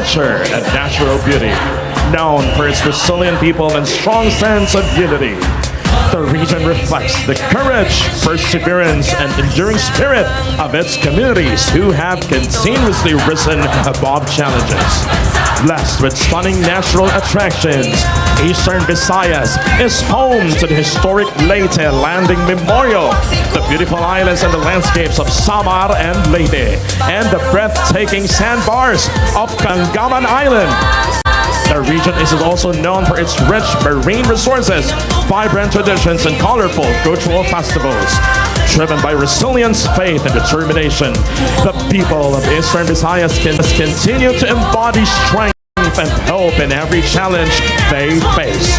culture, and natural beauty. Known for its resilient people and strong sense of unity, the region reflects the courage, perseverance, and enduring spirit of its communities who have continuously risen above challenges. Blessed with stunning natural attractions, Eastern Visayas is home to the historic Leyte Landing Memorial, the beautiful islands and the landscapes of Samar and Leyte, and the breathtaking sandbars of Cangaman Island. The region is also known for its rich marine resources, vibrant traditions, and colorful cultural festivals. Driven by resilience, faith, and determination, the people of Eastern Visayas continue to embody strength and hope in every challenge they face.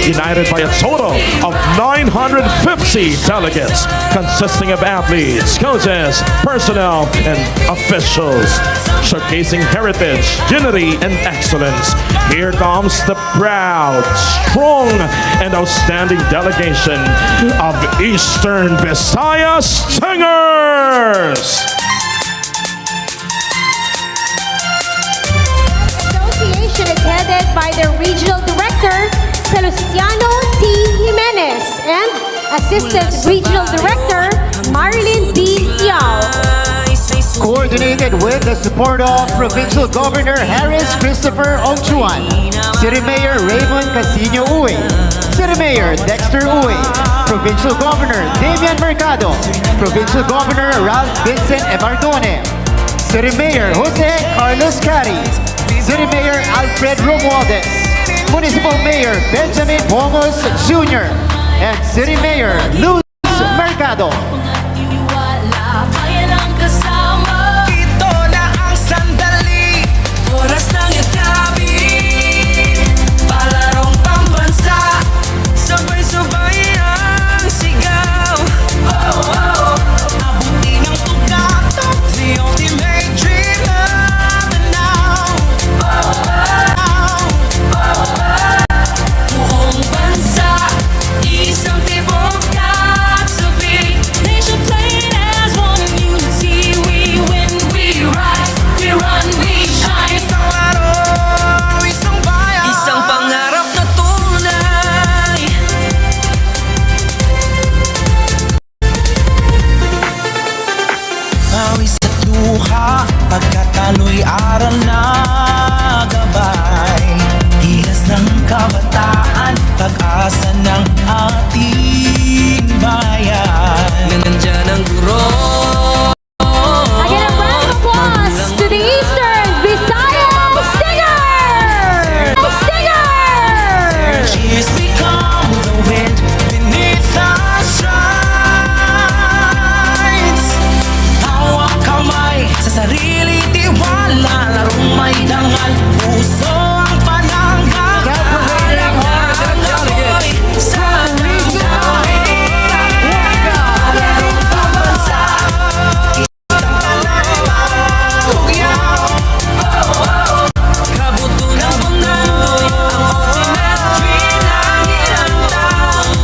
United by a total of 950 delegates, consisting of athletes, coaches, personnel, and officials, showcasing heritage, unity, and excellence. Here comes the proud, strong, and outstanding delegation of Eastern Visayas Stingers! Is headed by the Regional Director, Celestiano T. Jimenez, and Assistant Regional Director, Marilyn B. Yao. Coordinated with the support of Provincial Governor Harris Christopher Ongchuan, City Mayor Raymond Casino Uy, City Mayor Dexter Uy, Provincial Governor Damian Mercado, Provincial Governor Ralph Vincent Evardone, City Mayor Jose Carlos Cari, City Mayor Alfred Romualdez, Municipal Mayor Benjamin Bongos Jr., and City Mayor Luz Mercado. Ito na ang sandali, oras ng itabi. Palarong Pambansa, sabay-sabay ang sigaw. Oh, oh. Abuti ng pagkatok, the ultimate dream of the now. Buong bansa, isang tibok kasabi. Nation playing as one in unity. We win, we rise, we run, we shine. Isang araw, isang bayan, isang pangarap na tunay. Pawis at luha, pagkatalo'y aral na gabay. Gilas ng kabataan, pag-asa ng ating bayan. Nandyan ang guro,